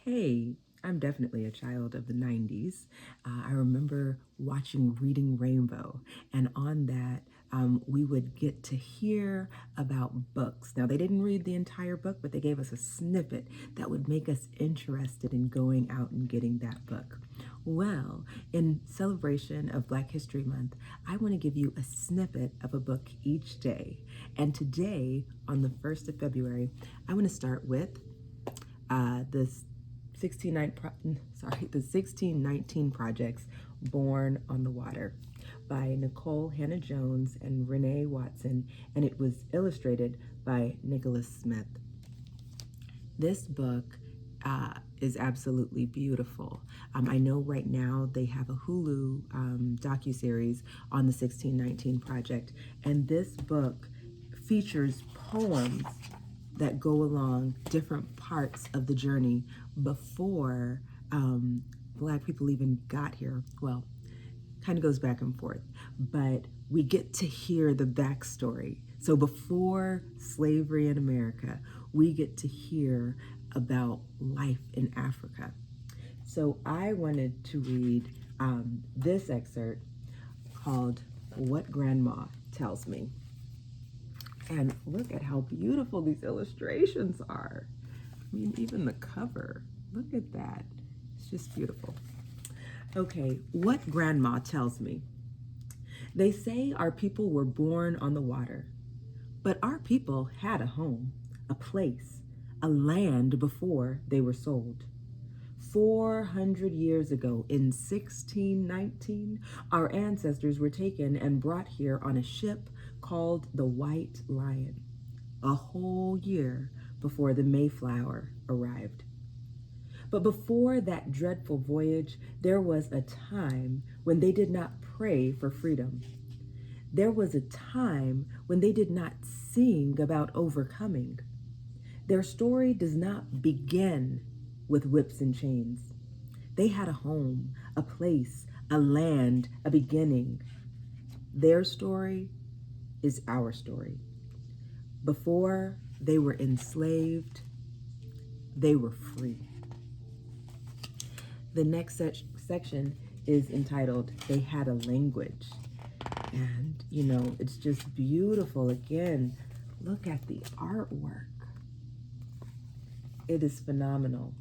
Hey, I'm definitely a child of the 90s. I remember watching Reading Rainbow, and on that, we would get to hear about books. Now, they didn't read the entire book, but they gave us a snippet that would make us interested in going out and getting that book. Well, in celebration of Black History Month, I want to give you a snippet of a book each day. And today, on the 1st of February, I want to start with this the 1619 Projects Born on the Water by Nikole Hannah-Jones and Renee Watson, and it was illustrated by Nicholas Smith. This book is absolutely beautiful. I know right now they have a Hulu docuseries on the 1619 Project, and this book features poems that go along different parts of the journey before Black people even got here. Well, kind of goes back and forth, but we get to hear the backstory. So before slavery in America, we get to hear about life in Africa. So I wanted to read this excerpt called What Grandma Tells Me. And look at how beautiful these illustrations are. I mean, even the cover, look at that. It's just beautiful. Okay, what Grandma Tells Me. They say our people were born on the water, but our people had a home, a place, a land before they were sold. 400 years ago, in 1619, our ancestors were taken and brought here on a ship called the White Lion, a whole year before the Mayflower arrived. But before that dreadful voyage, there was a time when they did not pray for freedom. There was a time when they did not sing about overcoming. Their story does not begin with whips and chains. They had a home, a place, a land, a beginning. Their story is our story. Before they were enslaved, they were free. The next section is entitled, They Had a Language. And, it's just beautiful. Again, look at the artwork. It is phenomenal.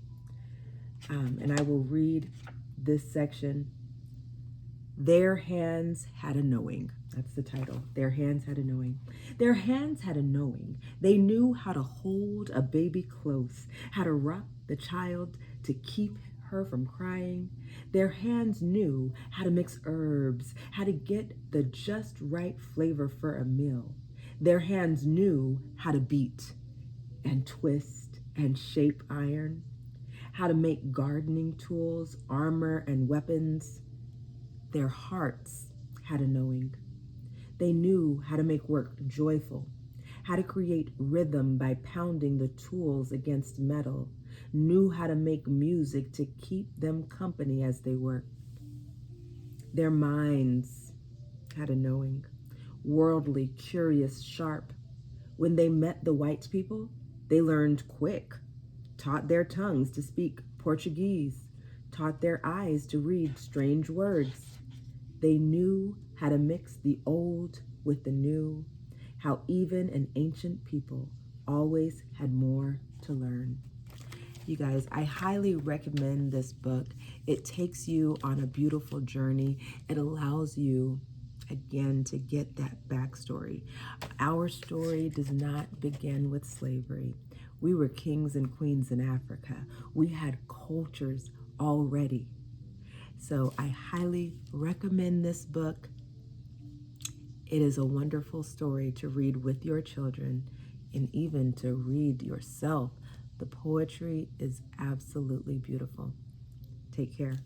And I will read this section. Their hands had a knowing. That's the title. Their hands had a knowing. Their hands had a knowing. They knew how to hold a baby close, how to rock the child to keep her from crying. Their hands knew how to mix herbs, how to get the just right flavor for a meal. Their hands knew how to beat and twist and shape iron, how to make gardening tools, armor, and weapons. Their hearts had a knowing. They knew how to make work joyful, how to create rhythm by pounding the tools against metal, knew how to make music to keep them company as they worked. Their minds had a knowing, worldly, curious, sharp. When they met the white people, they learned quick, taught their tongues to speak Portuguese, taught their eyes to read strange words. They knew how to mix the old with the new, how even an ancient people always had more to learn. You guys, I highly recommend this book. It takes you on a beautiful journey. It allows you, again, to get that backstory. Our story does not begin with slavery. We were kings and queens in Africa. We had cultures already. So I highly recommend this book. It is a wonderful story to read with your children and even to read yourself. The poetry is absolutely beautiful. Take care.